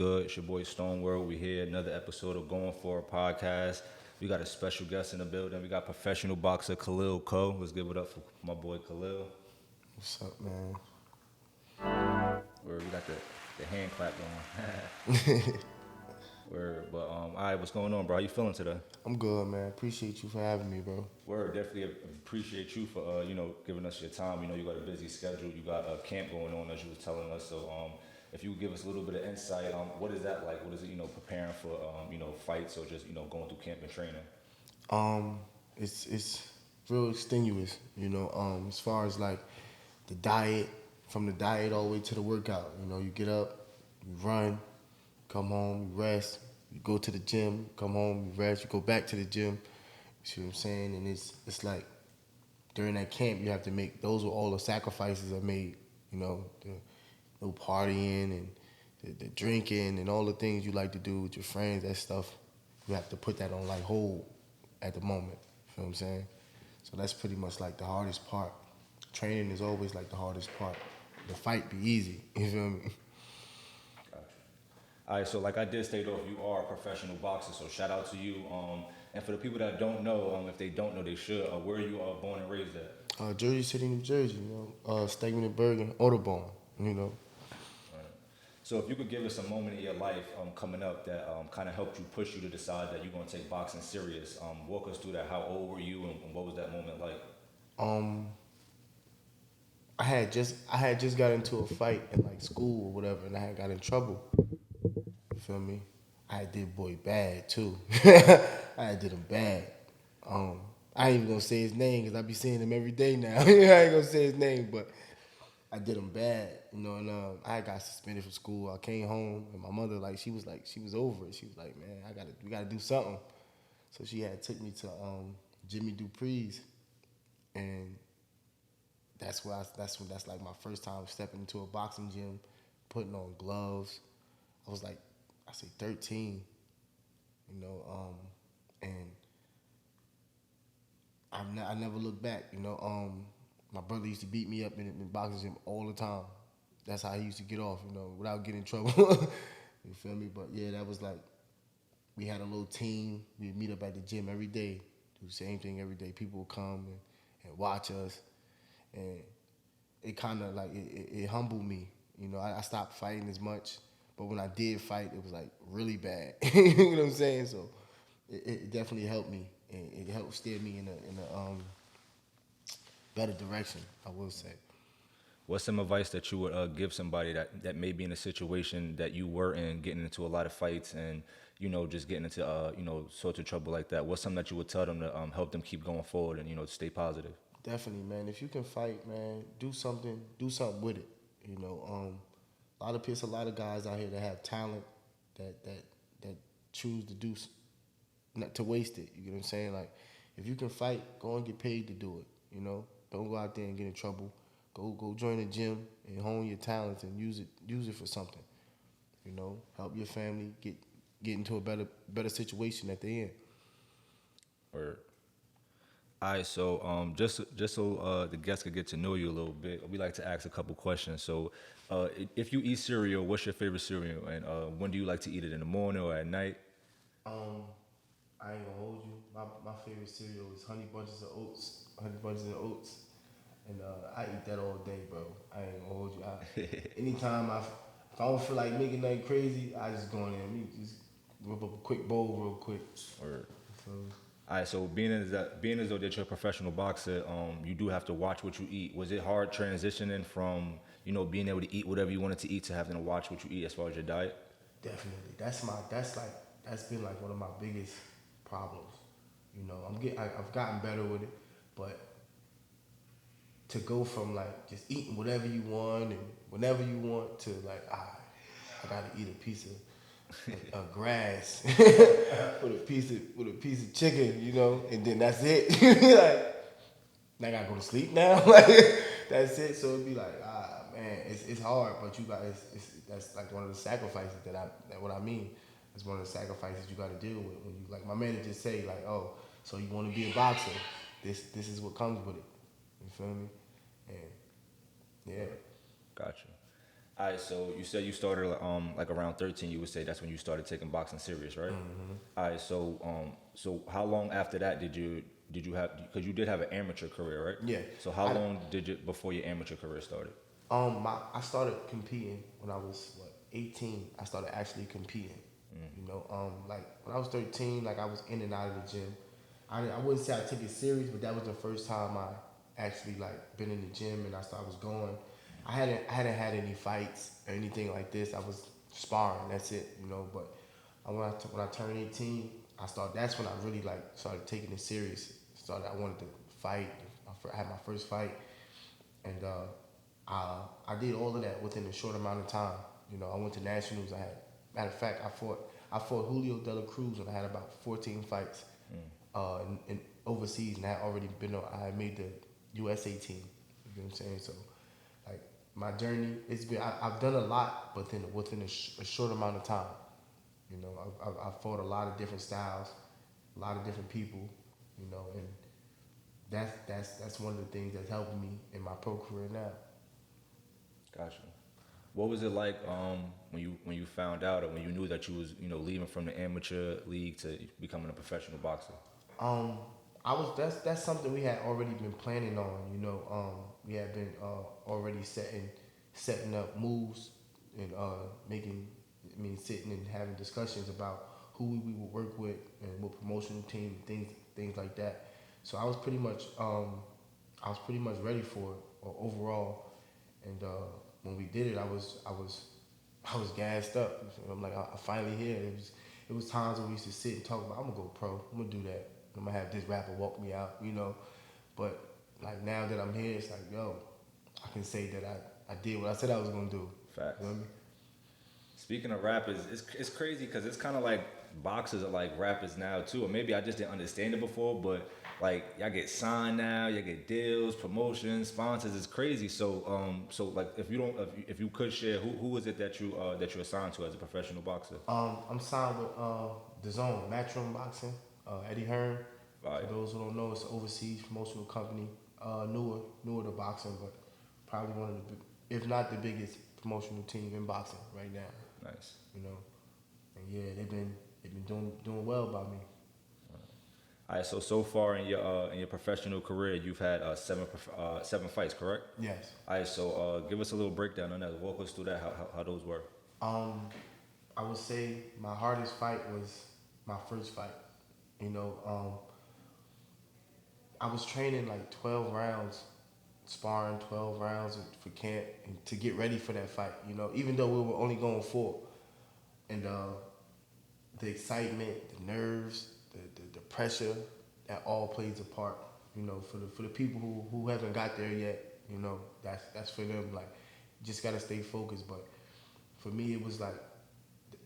good? It's your boy Stoneworld. We here another episode of Going For a Podcast. We got a special guest in the building. We got professional boxer KHALIL COE. Let's give it up for my boy KHALIL. What's up, man? Where we got the hand clap going. But all right, what's going on, bro? How you feeling today? I'm good, man. Appreciate you for having me, bro. Word, definitely appreciate you for giving us your time. You know, you got a busy schedule. You got a camp going on, as you was telling us. So if you would give us a little bit of insight, what is that like? What is it, preparing for fights or just going through camp and training? It's real extenuous, as far as like the diet, from the diet all the way to the workout. You get up, you run, come home, you rest, you go to the gym, come home, you rest, you go back to the gym. You see what I'm saying? And it's like during that camp you have to make, those were all the sacrifices I made, the no partying and the drinking and all the things you like to do with your friends, that stuff, you have to put that on like hold at the moment. You feel what I'm saying? So that's pretty much like the hardest part. Training is always like the hardest part. The fight be easy. You feel me? Gotcha. All right, so like I did state off, you are a professional boxer, so shout out to you. And for the people that don't know, if they don't know, they should. Where are you born and raised at? Jersey City, New Jersey. Stegman and Bergen, Audubon. So if you could give us a moment in your life coming up that kind of helped you push you to decide that you're going to take boxing serious, walk us through that. How old were you and what was that moment like? I had just got into a fight in like school or whatever, and I had got in trouble. You feel me? I did boy bad too. I did him bad. I ain't even gonna say his name because I be seeing him every day now. I ain't gonna say his name, but I did him bad, and I got suspended from school. I came home, and my mother, she was over it. She was like, man, we gotta do something. So she had took me to Jimmy Dupree's, and that's like my first time stepping into a boxing gym, putting on gloves. I was like, I say 13, and I never looked back, My brother used to beat me up in the boxing gym all the time. That's how he used to get off, without getting in trouble. You feel me? But yeah, that was like, we had a little team. We'd meet up at the gym every day, do the same thing every day. People would come and watch us. And it kind of like, it humbled me. I stopped fighting as much. But when I did fight, it was like really bad. You know what I'm saying? So it definitely helped me. And it helped steer me in a better direction, I will say. What's some advice that you would give somebody that may be in a situation that you were in, getting into a lot of fights and, just getting into, sorts of trouble like that? What's something that you would tell them to help them keep going forward and, stay positive? Definitely, man. If you can fight, man, do something with it. A lot of guys out here that have talent that choose to do, not to waste it. You get what I'm saying? Like, if you can fight, go and get paid to do it. Don't go out there and get in trouble. Go join a gym and hone your talents and use it for something. Help your family get into a better situation that they're in. Or, all right, so just so the guests could get to know you a little bit, we like to ask a couple questions. So, if you eat cereal, what's your favorite cereal, and when do you like to eat it, in the morning or at night? I ain't gonna hold you. My favorite cereal is Honey Bunches of Oats. And I eat that all day, bro. I ain't gonna hold you. Anytime if I don't feel like making nothing crazy, I just go in there and just whip up a quick bowl real quick. Or, all right, so being as though that you're a professional boxer, you do have to watch what you eat. Was it hard transitioning from being able to eat whatever you wanted to eat to having to watch what you eat as far as your diet? Definitely. That's been like one of my biggest problems. I've gotten better with it, but to go from like just eating whatever you want and whenever you want to like, I gotta eat a piece of grass with a piece of chicken, and then that's it. Like, I gotta go to sleep now. Like, that's it. So it'd be like, man, it's hard, but that's like one of the sacrifices what I mean. It's one of the sacrifices you gotta deal with when you, like my manager say, like, oh, so you want to be a boxer? This is what comes with it. You feel me? And yeah. Gotcha. All right, so you said you started like around 13. You would say that's when you started taking boxing serious, right? All right, so how long after that did you have? Because you did have an amateur career, right? Yeah. So how long did you before your amateur career started? I started competing when I was 18. I started actually competing. You know, like when I was 13, like I was in and out of the gym. I wouldn't say I took it serious, but that was the first time I actually like been in the gym and I was going. I hadn't had any fights or anything like this. I was sparring. That's it. You know, but when I turned 18, That's when I really like started taking it serious. I wanted to fight. I had my first fight, and I did all of that within a short amount of time. You know, I went to nationals. Matter of fact, I fought Julio De La Cruz when I had about 14 fights in overseas, and I had made the USA team. You know what I'm saying? So, like my journey, I've done a lot, but then within a short amount of time. You know, I fought a lot of different styles, a lot of different people. You know, and that's one of the things that's helping me in my pro career now. Gotcha. What was it like when you found out or when you knew that you was leaving from the amateur league to becoming a professional boxer? Um, that's something we had already been planning on. You know, we had been already setting up moves and sitting and having discussions about who we would work with and what promotional team, things like that. So I was pretty much ready for it overall, and when we did it, I was gassed up. I'm like, I finally here. It was times when we used to sit and talk about, I'm gonna go pro. I'm gonna do that. I'm gonna have this rapper walk me out, you know. But like now that I'm here, it's like, yo, I can say that I did what I said I was gonna do. Facts. You know what I mean? Speaking of rappers, it's crazy because it's kind of like boxers are like rappers now too, or maybe I just didn't understand it before. But like y'all get signed now, y'all get deals, promotions, sponsors. It's crazy. So like if you could share, who is it that you're assigned to as a professional boxer? I'm signed with the Zone, Matchroom Boxing, Eddie Hearn. Right. For those who don't know, it's an overseas promotional company, newer to boxing, but probably one of if not the biggest promotional team in boxing right now. Nice. You know, and yeah, they've been doing well by me. All right. So far in your professional career, you've had seven fights, correct? Yes. All right. So give us a little breakdown on that. Walk us through that. How those were. I would say my hardest fight was my first fight. You know, I was training like 12 rounds, sparring 12 rounds for camp and to get ready for that fight. You know, even though we were only going 4, and the excitement, the nerves, the pressure, that all plays a part. You know, for the people who haven't got there yet, you know, that's for them. Like, you just gotta stay focused. But for me, it was like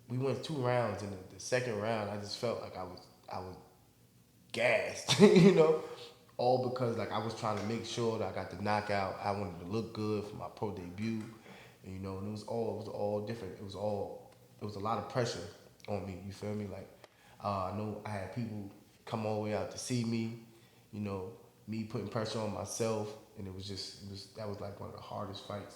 we went 2 rounds, and the second round, I just felt like I was gassed. You know, all because like I was trying to make sure that I got the knockout. I wanted to look good for my pro debut, and, you know, and it was all different. It was a lot of pressure on me. You feel me? Like I know I had people come all the way out to see me. You know, me putting pressure on myself, and that was like one of the hardest fights.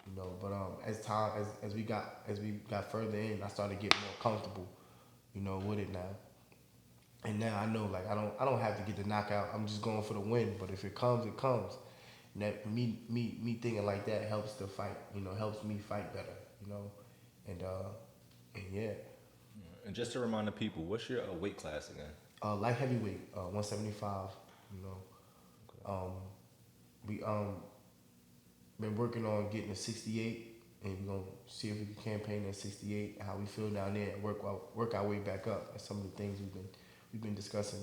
You know, but as we got further in, I started getting more comfortable. You know, with it now. And now I know, like, I don't have to get the knockout. I'm just going for the win. But if it comes, it comes. And that me thinking like that helps the fight. You know, helps me fight better. You know, and yeah. And just to remind the people, what's your weight class again? Light heavyweight, 175. You know, we been working on getting a 68, and we're gonna see if we can campaign at 68. How we feel down there, and work our way back up. That's some of the things we've been discussing.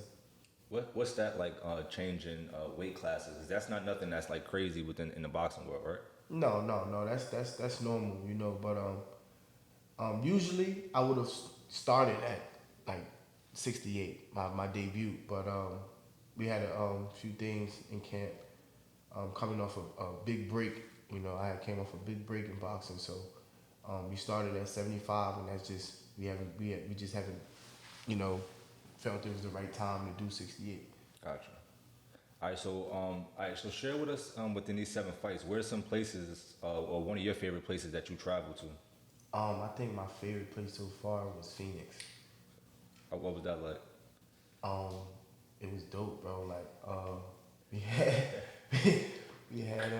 What's that like changing weight classes? That's not nothing that's like crazy in the boxing world, right? No. That's normal, you know. But usually I would have started at like 68, my debut. But we had a few things in camp. Coming off a big break, you know, I came off a big break in boxing, so we started at 75, and that's just we just haven't, you know, felt it was the right time to do 68. Gotcha. So share with us within these 7 fights, where are some places or one of your favorite places that you traveled to? I think my favorite place so far was Phoenix. What was that like? Um, it was dope, bro. Like, we had we had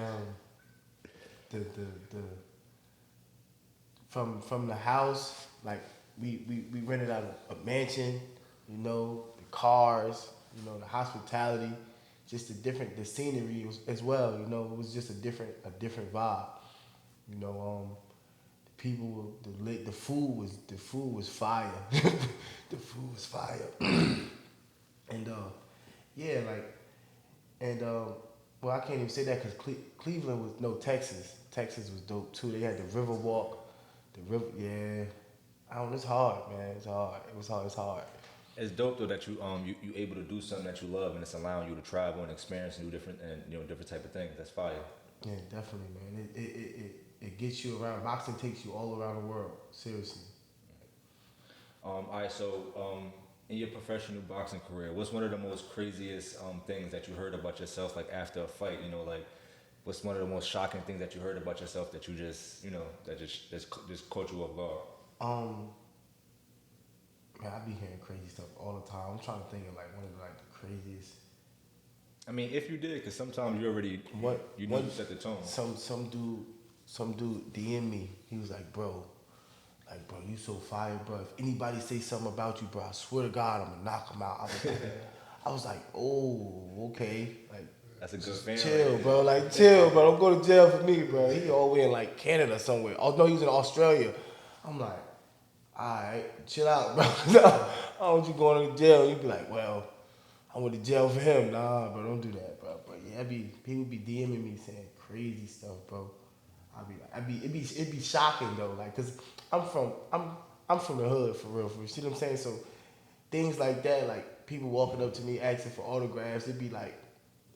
the from the house, like we rented out a mansion, you know, the cars, you know, the hospitality, just the scenery as well, you know, it was just a different vibe, you know. The people, the food was fire, the food was fire, and yeah, like, and well, I can't even say that because Cleveland was no Texas. Texas was dope too. They had the River Walk, the river. Yeah, I don't. It's hard, man. It's hard. It was hard. It's hard. It's dope though that you able to do something that you love and it's allowing you to travel and experience new different and different type of things. That's fire. Yeah, definitely, man. It gets you around. Boxing takes you all around the world. Seriously. All right, so in your professional boxing career, what's one of the most craziest things that you heard about yourself, like after a fight? You know, like what's one of the most shocking things that you heard about yourself that you just, that just caught you off guard? Man, I be hearing crazy stuff all the time. I'm trying to think of like one of the craziest. I mean, if you did, because sometimes you already you set the tone. Some dude DM me. He was like, bro, you so fire, bro. If anybody say something about you, bro, I swear to God, I'm gonna knock him out. I was like, oh, okay. Like, that's a good fan. Chill, bro. Like, chill, bro. Don't go to jail for me, bro. He all the way in like Canada somewhere. Oh no, he's in Australia. I'm like, all right, chill out, bro. I don't want you going to jail. You be like, well, I went to jail for him. Nah, bro, don't do that, bro. But yeah, people be DMing me saying crazy stuff, bro. It'd be shocking though, like, cause I'm from the hood for real. You see what I'm saying? So things like that, like people walking up to me asking for autographs, it'd be like,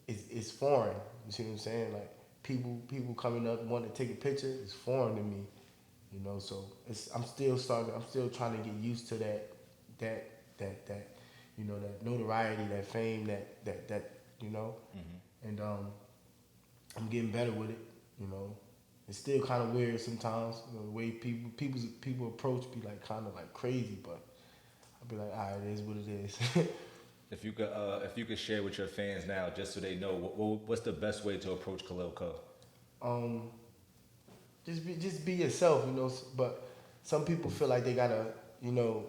it's foreign. You see what I'm saying? Like people coming up wanting to take a picture, it's foreign to me. You know, so I'm still trying to get used to that you know, that notoriety, that fame, that you know, and I'm getting better with it. You know, it's still kind of weird sometimes. You know, the way people approach me like kind of like crazy, but I'll be like, all right, it is what it is. If you could share with your fans now, just so they know, what's the best way to approach KHALIL COE? Just be yourself, you know. But some people feel like they gotta, you know,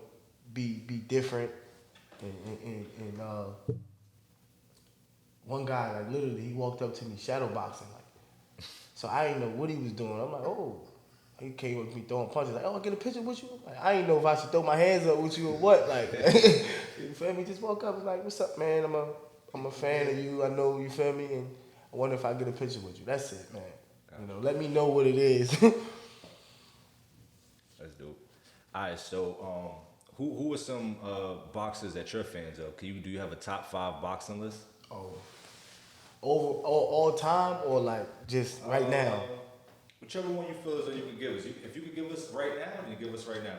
be different. And one guy, like literally, he walked up to me shadow boxing, like. So I didn't know what he was doing. I'm like, oh, he came up to me throwing punches, like, oh, I'll get a picture with you. Like, I didn't know if I should throw my hands up with you or what. Like, you feel me? Just walk up and like, what's up, man? I'm a fan of you. I know you feel me, and I wonder if I get a picture with you. That's it, man. You know, let me know what it is. That's dope. All right, so who are some boxers that you're fans of? Do you have a top 5 boxing list? Oh, over all time or like just right now? Whichever one you feel as though you can give us. If you could give us right now, then give us right now.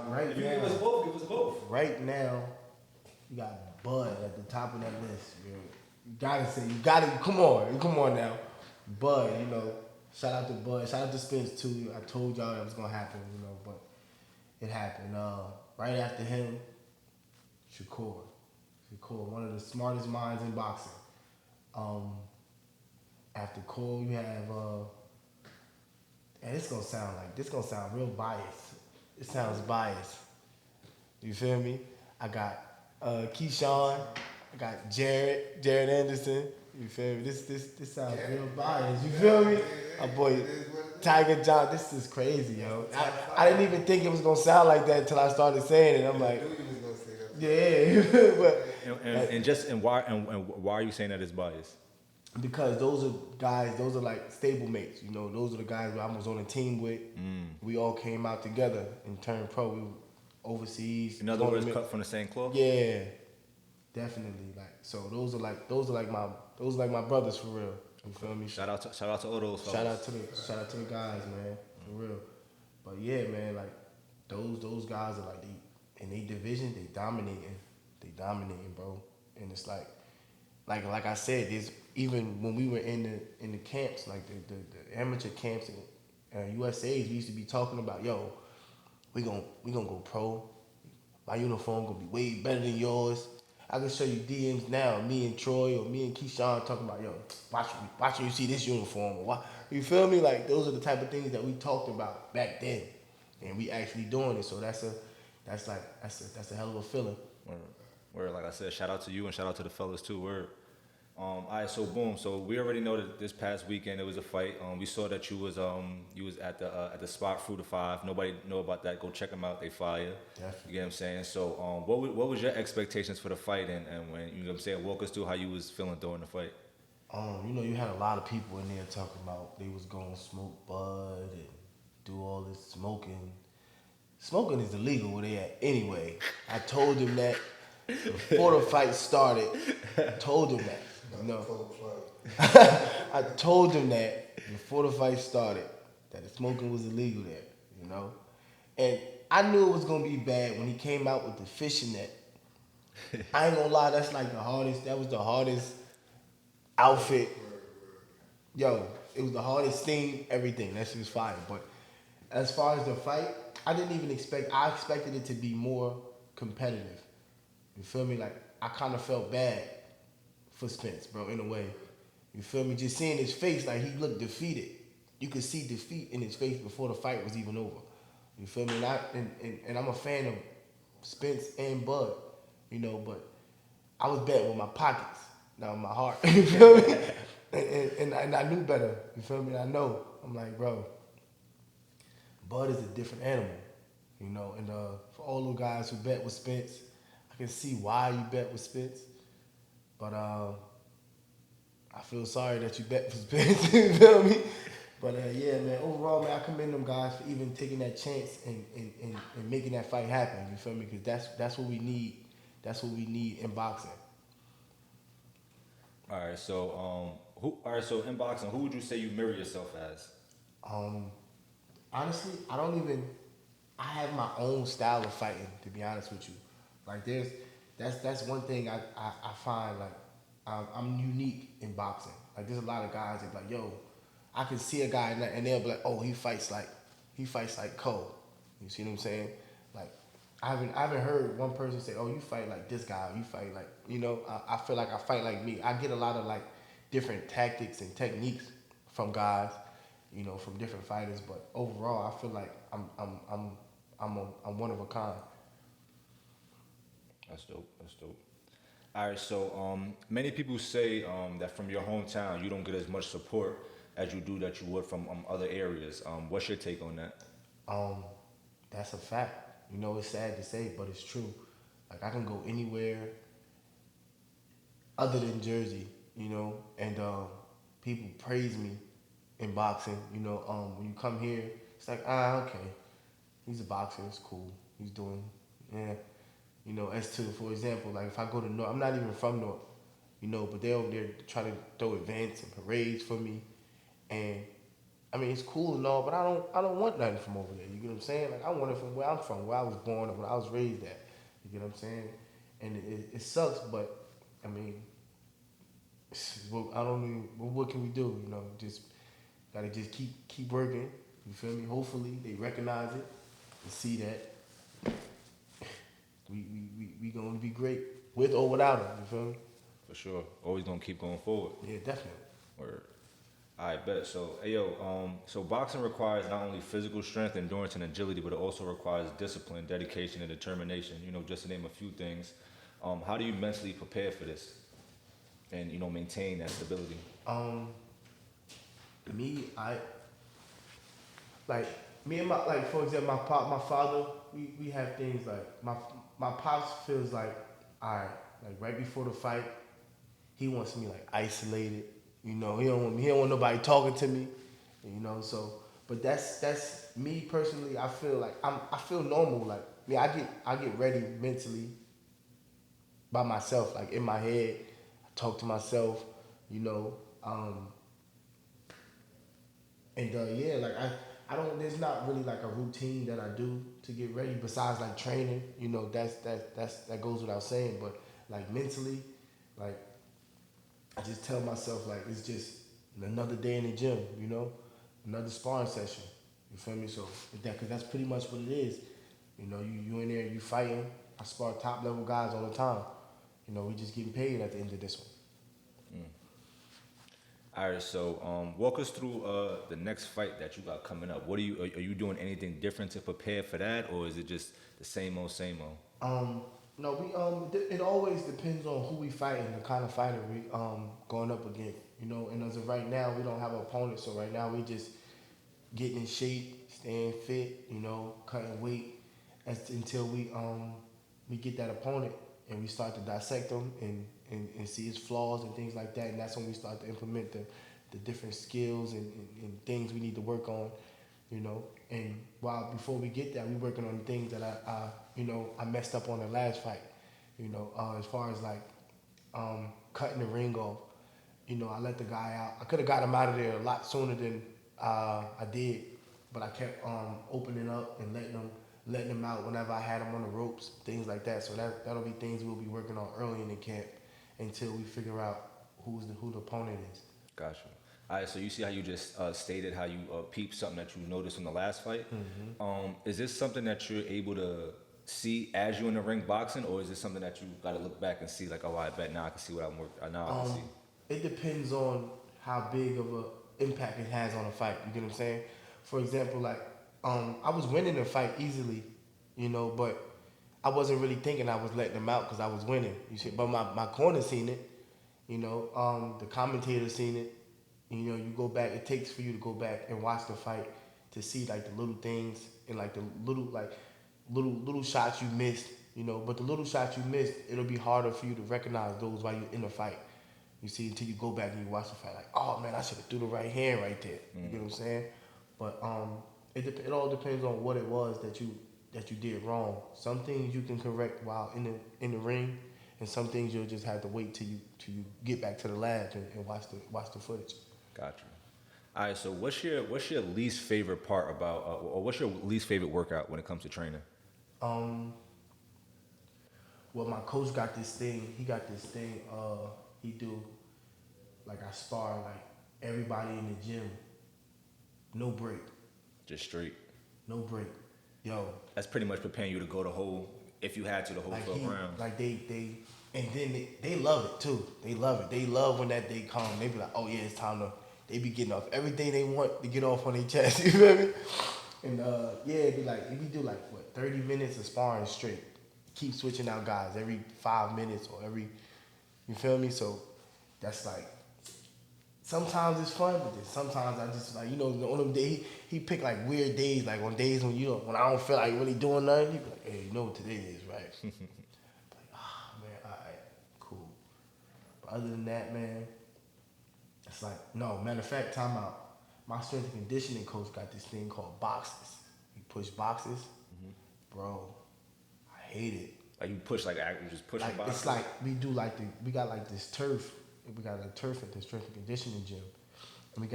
Right if you now. give us both, give us both. Right now, you got Bud at the top of that list. You gotta come on now. Bud, you know, shout out to Bud, shout out to Spence too. I told y'all that was gonna happen, you know, but it happened. Right after him, Shakur, one of the smartest minds in boxing. After Cole, you have and this gonna sound real biased. It sounds biased. You feel me? I got Keyshawn, I got Jared Anderson. You feel me? This sounds real biased. You feel me? My boy Tiger John. This is crazy, yo. I didn't even think it was gonna sound like that until I started saying it. I'm like, yeah, but why are you saying that it's biased? Because those are like stable mates. You know, those are the guys I was on a team with. We all came out together and turned pro. We were overseas. In other words, cut from the same cloth. Yeah, definitely. Like, so those are like my brothers for real. You feel me? Shout out to all those fellas. Shout out to the guys, man, for real. But yeah, man, like those guys are like in their division, they dominating, bro. And it's like like I said, there's even when we were in the camps, like the amateur camps and USA's, we used to be talking about, yo, we gonna go pro. My uniform gonna be way better than yours. I can show you DMs now, me and Troy or me and Keyshawn talking about, yo, watching you see this uniform. Or you feel me? Like those are the type of things that we talked about back then, and we actually doing it. So that's a hell of a feeling. Word, like I said, shout out to you and shout out to the fellas too. Word. All right, so boom. So we already know that this past weekend it was a fight. We saw that you was at the spot thru the 5. Nobody know about that. Go check them out. They fire. Definitely. You get what I'm saying? So what was your expectations for the fight and when you know what I'm saying? Walk us through how you was feeling during the fight. You had a lot of people in there talking about they was gonna smoke bud and do all this smoking. Smoking is illegal where they at anyway. I told them that before the fight started. I told them that. I told them that before the fight started that the smoking was illegal there, And I knew it was gonna be bad when he came out with the fishing net. I ain't gonna lie, that was the hardest outfit. Yo, it was the hardest thing, everything. That shit was fire. But as far as the fight, I expected it to be more competitive. You feel me? Like, I kind of felt bad for Spence, bro, in a way. You feel me? Just seeing his face, like, he looked defeated. You could see defeat in his face before the fight was even over. You feel me? And I'm a fan of Spence and Bud, but I was betting with my pockets, not with my heart. You feel me? And I knew better. You feel me? I know. I'm like, bro, Bud is a different animal, And for all those guys who bet with Spence, I can see why you bet with Spence. But I feel sorry that you bet for Spence. You feel me? But yeah, man. Overall, man, I commend them guys for even taking that chance and making that fight happen. You feel me? Because that's what we need. That's what we need in boxing. All right, so so in boxing, who would you say you mirror yourself as? Honestly, I have my own style of fighting, to be honest with you. Like that's one thing I find, like, I'm unique in boxing. Like, there's a lot of guys that be like, yo, I can see a guy and they'll be like, oh, he fights like Cole. You see what I'm saying? Like, I haven't heard one person say, oh, you fight like this guy, or you fight like, I feel like I fight like me. I get a lot of, like, different tactics and techniques from guys, from different fighters, but overall I feel like I'm one of a kind. That's dope. All right, so many people say that from your hometown you don't get as much support as you do that you would from other areas. What's your take on that? That's a fact. It's sad to say, but it's true. Like, I can go anywhere other than Jersey, and people praise me in boxing. When you come here, it's like, okay, he's a boxer, it's cool. He's doing, yeah. As to, for example, like, if I go to North, I'm not even from North, but they're over there trying to throw events and parades for me. And I mean, it's cool and all, but I don't want nothing from over there. You get what I'm saying? Like, I want it from where I'm from, where I was born and where I was raised at. You get what I'm saying? And it sucks, but I mean, what can we do? Just gotta just keep working. You feel me? Hopefully they recognize it and see that we gonna be great with or without them. You feel me? For sure. Always gonna keep going forward. Yeah, definitely. Word. All right, bet. So, so boxing requires not only physical strength, endurance, and agility, but it also requires discipline, dedication, and determination. Just to name a few things. How do you mentally prepare for this, and maintain that stability? Me, me and for example, my father, we have things like my pops feels like, all right, like right before the fight, he wants me like isolated. He don't want nobody talking to me. So, but that's me personally. I feel like I feel normal. Like, I get ready mentally by myself, like in my head. I talk to myself, yeah, like I don't. There's not really like a routine that I do to get ready besides like training. That goes without saying. But like mentally, like I just tell myself like it's just another day in the gym, you know, another sparring session. You feel me? So cause that's pretty much what it is. You know, you in there, you fighting. I spar top level guys all the time. You know, we just getting paid at the end of this one. All right, so walk us through the next fight that you got coming up. What are you doing anything different to prepare for that, or is it just the same old, same old? No, it always depends on who we fighting, the kind of fighter we going up against. You know, and as of right now, we don't have an opponent, so right now we just getting in shape, staying fit. You know, cutting weight, until we get that opponent and we start to dissect them and see his flaws and things like that, and that's when we start to implement the different skills and things we need to work on. You know, and while before we get that, we working on the things that I messed up on the last fight. You know, as far as like cutting the ring off, you know, I let the guy out. I could have got him out of there a lot sooner than I did, but I kept opening up and letting him out whenever I had him on the ropes, things like that. So that'll be things we'll be working on early in the camp until we figure out who the opponent is. Gotcha. All right, so you see how you just stated how you peeped something that you noticed in the last fight. Is this something that you're able to see as you're in the ring boxing, or is this something that you got to look back and see like, oh, I bet now I can see what I'm working. Now I can see. It depends on how big of a impact it has on a fight. You get what I'm saying? For example, like I was winning the fight easily, you know, but I wasn't really thinking I was letting them out because I was winning. You see, but my corner seen it, you know, the commentator seen it. You know, you go back. It takes for you to go back and watch the fight to see like the little things and like the little shots you missed. You know, but the little shots you missed, it'll be harder for you to recognize those while you're in the fight. You see, until you go back and you watch the fight, like, oh man, I should have threw the right hand right there. You get what I'm saying? But it all depends on what it was that you did wrong. Some things you can correct while in the ring, and some things you'll just have to wait till you get back to the lab and watch the footage. Gotcha. All right, so what's your least favorite part about, or what's your least favorite workout when it comes to training? Well, my coach got this thing. He got this thing. He do like I spar like everybody in the gym, no break, Just straight. no break. Yo, That's pretty much preparing you to go if you had to, the whole like 12 rounds. like they and then they love it too. They love it. They love when that day comes. They be like, oh yeah, it's time to. They be getting off everything they want to get off on their chest. You feel me? And yeah, it'd be like if you do like what 30 minutes of sparring straight, keep switching out guys every 5 minutes or every. You feel me? So that's like. Sometimes it's fun, but then sometimes I just like, you know, on them days he pick like weird days, like on days when I don't feel like really doing nothing. He be like, hey, you know what today is, right? Like, man, all right, cool. But other than that, man, it's like no. Matter of fact, time out. My strength and conditioning coach got this thing called boxes. You push boxes, bro. I hate it. Like you push, like you just push Like the box. it's like we got like this turf. We got a turf at the strength and conditioning gym, and we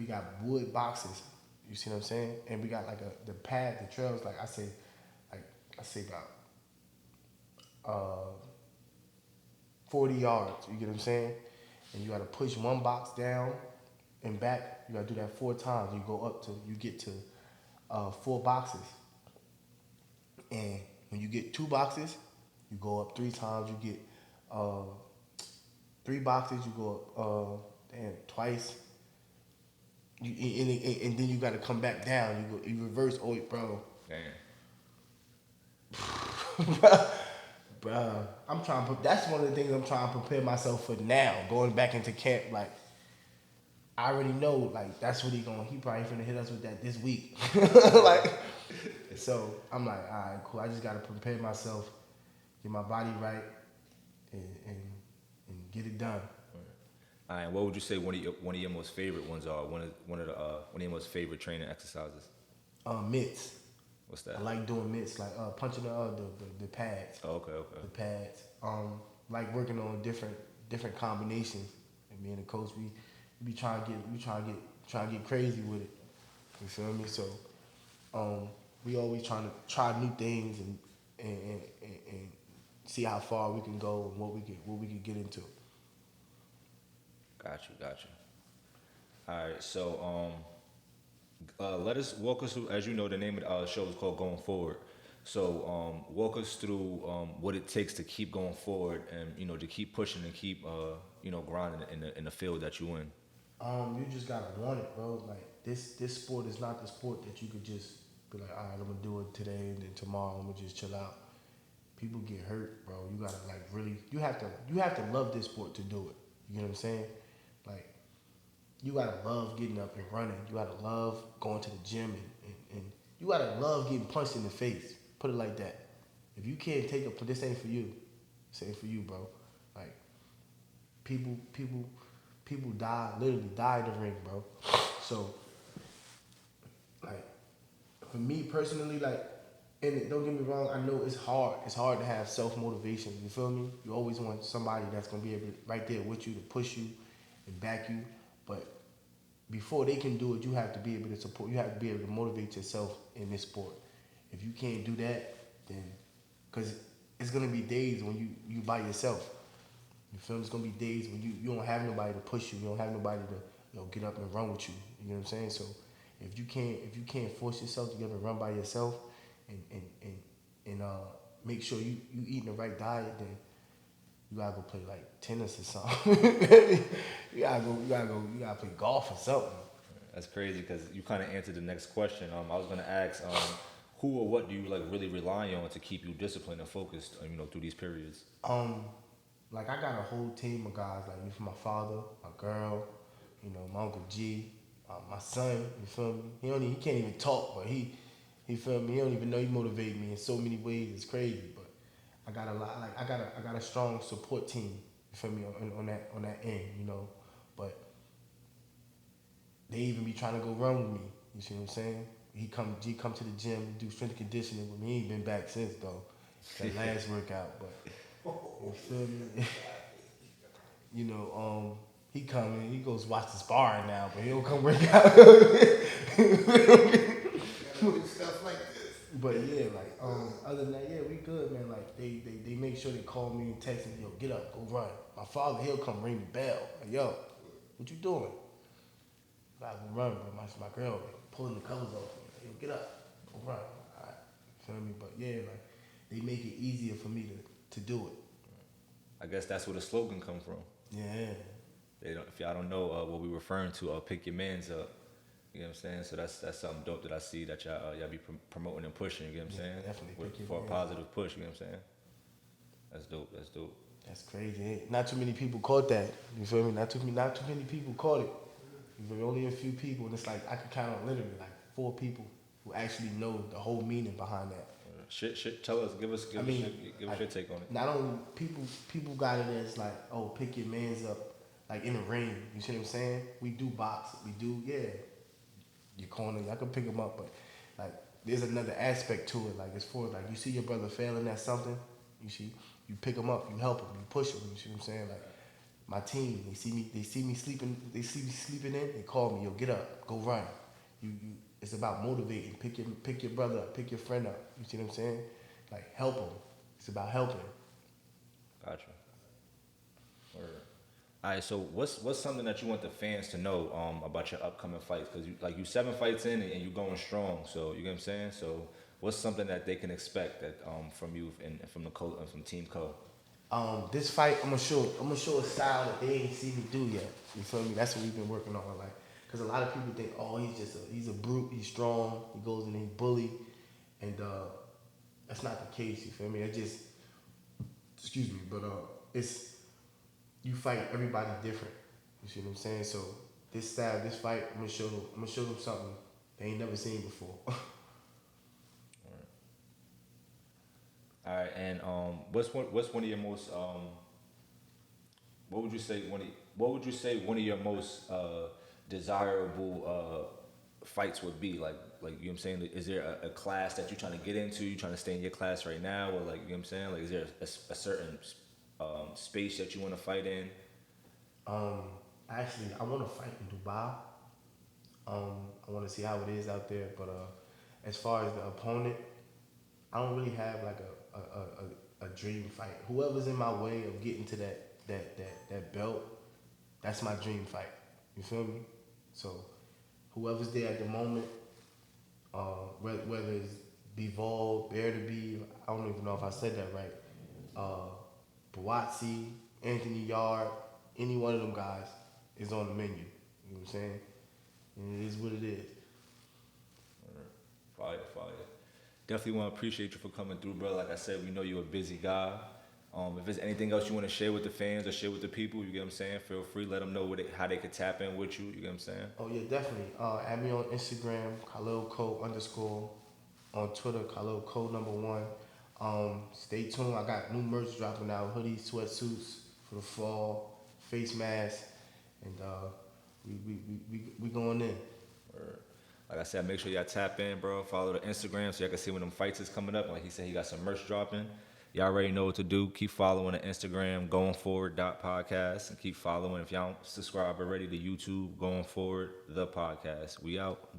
got wood boxes. You see what I'm saying? And we got like the pad, the trails. Like I say about 40 yards. You get what I'm saying? And you got to push one box down and back. You got to do that 4 times. You get to 4 boxes. And when you get 2 boxes, you go up 3 times. You get 3 boxes, you go up twice. And then you got to come back down. You reverse. Oh, bro. Damn. Bruh, that's one of the things I'm trying to prepare myself for now. Going back into camp, like I already know, like that's what he probably finna hit us with that this week. Like, so I'm like, all right, cool. I just gotta prepare myself, get my body right, and get it done. All right, what would you say one of your most favorite ones are? One of your most favorite training exercises? Mitts. What's that? I like doing mitts, like punching the pads. Oh, okay. The pads. Like working on different combinations. And me and the coach, we be trying to get crazy with it. You feel me? So, we always trying to try new things and see how far we can go and what we can get into. Got you, got you. All right, so let us walk us through. As you know, the name of the show is called Going Forward. So walk us through what it takes to keep going forward, and to keep pushing and keep grinding in the field that you in. You just gotta want it, bro. Like this sport is not the sport that you could just be like, all right, I'm gonna do it today and then tomorrow I'm gonna just chill out. People get hurt, bro. You gotta like really, you have to love this sport to do it. You know what I'm saying? Like you gotta love getting up and running. You gotta love going to the gym and you gotta love getting punched in the face. Put it like that. If you can't take it, this ain't for you. This ain't for you, bro. Like people die, literally die in the ring, bro. So like for me personally, like, and don't get me wrong, I know it's hard. It's hard to have self motivation. You feel me? You always want somebody that's gonna be able to, right there with you to push you and back you. But before they can do it, you have to be able to support. You have to be able to motivate yourself in this sport. If you can't do that, then because it's gonna be days when you by yourself. You feel me? It's gonna be days when you don't have nobody to push you. You don't have nobody to get up and run with you. You know what I'm saying? So if you can't force yourself to get up and run by yourself and make sure you eating the right diet, then you gotta go play like tennis or something. you gotta play golf or something. That's crazy because you kind of answered the next question. I was gonna ask, who or what do you like really rely on to keep you disciplined and focused, through these periods? Like I got a whole team of guys, like me, from my father, my girl, my Uncle G, my son. You feel me? He can't even talk, but he feel me. He don't even know he motivates me in so many ways. It's crazy, but I got a lot. Like I got a strong support team. You feel me on that end, But they even be trying to go run with me. You see what I'm saying? G come to the gym, do strength and conditioning with me. He ain't been back since though. That last workout, but you feel me? He come in, he goes watch the sparring now, but he don't come work out. Stuff like this. But yeah, like other than that, yeah, we good, man. Like they make sure they call me and text me, yo, get up, go run. My father, he'll come ring the bell. Like, yo, what you doing? I go run, bro. My girl pulling the covers off me. Yo, get up, go run. All right, feel me? But yeah, like they make it easier for me to do it. I guess that's where the slogan come from. Yeah. If y'all don't know what we're referring to, pick your mans up. You know what I'm saying? So that's something dope that I see that y'all be promoting and pushing. You know what I'm saying? Definitely. For a positive push. You know what I'm saying? That's dope. That's dope. That's crazy. Not too many people caught that. You feel me? Not too many people caught it. You feel me? Only a few people, and it's like I could count on literally like 4 people who actually know the whole meaning behind that. Shit. Tell us. Give us your take on it. Not only people got it as like, oh, pick your mans up, like in the ring. You see what I'm saying? We do box. We do, yeah. Your corner, I can pick them up, but like there's another aspect to it. Like as far as like you see your brother failing at something, you pick him up, you help him, you push him. You see what I'm saying? Like my team, they see me sleeping in, they call me, yo, get up, go run. It's about motivating. Pick your brother up, pick your friend up. You see what I'm saying? Like help him. It's about helping. Gotcha. All right, so what's something that you want the fans to know about your upcoming fights? Because you 7 fights in and you're going strong. So you get what I'm saying. So what's something that they can expect that from you and from from Team Co? This fight, I'm gonna show a style that they ain't seen me do yet. You feel me? That's what we've been working on. Like, cause a lot of people think, oh, he's a brute. He's strong. He goes in and he bully, and that's not the case. You feel me? Excuse me, but it's. You fight everybody different. You see what I'm saying? So this style, this fight, I'm gonna show them something they ain't never seen before. All right, and what's one of your most what would you say one of your most desirable fights would be? Like you know what I'm saying? Is there a class that you're trying to get into? You trying to stay in your class right now, or like you know what I'm saying? Like is there a certain space that you want to fight in? Actually, I want to fight in Dubai. I want to see how it is out there. But as far as the opponent, I don't really have like a dream fight. Whoever's in my way of getting to that belt, that's my dream fight. You feel me? So whoever's there at the moment, whether it's Bivol, Bear to Be, I don't even know if I said that right. Buatsi, Anthony Yard, any one of them guys is on the menu. You know what I'm saying? And it is what it is. Fire. Definitely want to appreciate you for coming through, bro. Like I said, we know you're a busy guy. If there's anything else you want to share with the fans or share with the people, you get what I'm saying? Feel free, let them know how they could tap in with you. You get what I'm saying? Oh yeah, definitely. Add me on Instagram, KHALIL COE _ on Twitter, KHALIL COE #1. Stay tuned. I got new merch dropping out: hoodies, sweatsuits for the fall, face masks, and we going in. Word. Like I said, make sure y'all tap in, bro. Follow the Instagram so y'all can see when them fights is coming up. Like he said, he got some merch dropping. Y'all already know what to do. Keep following the Instagram, goingforward.podcast, and keep following. If y'all don't subscribe already to YouTube, Going Forward, the podcast. We out.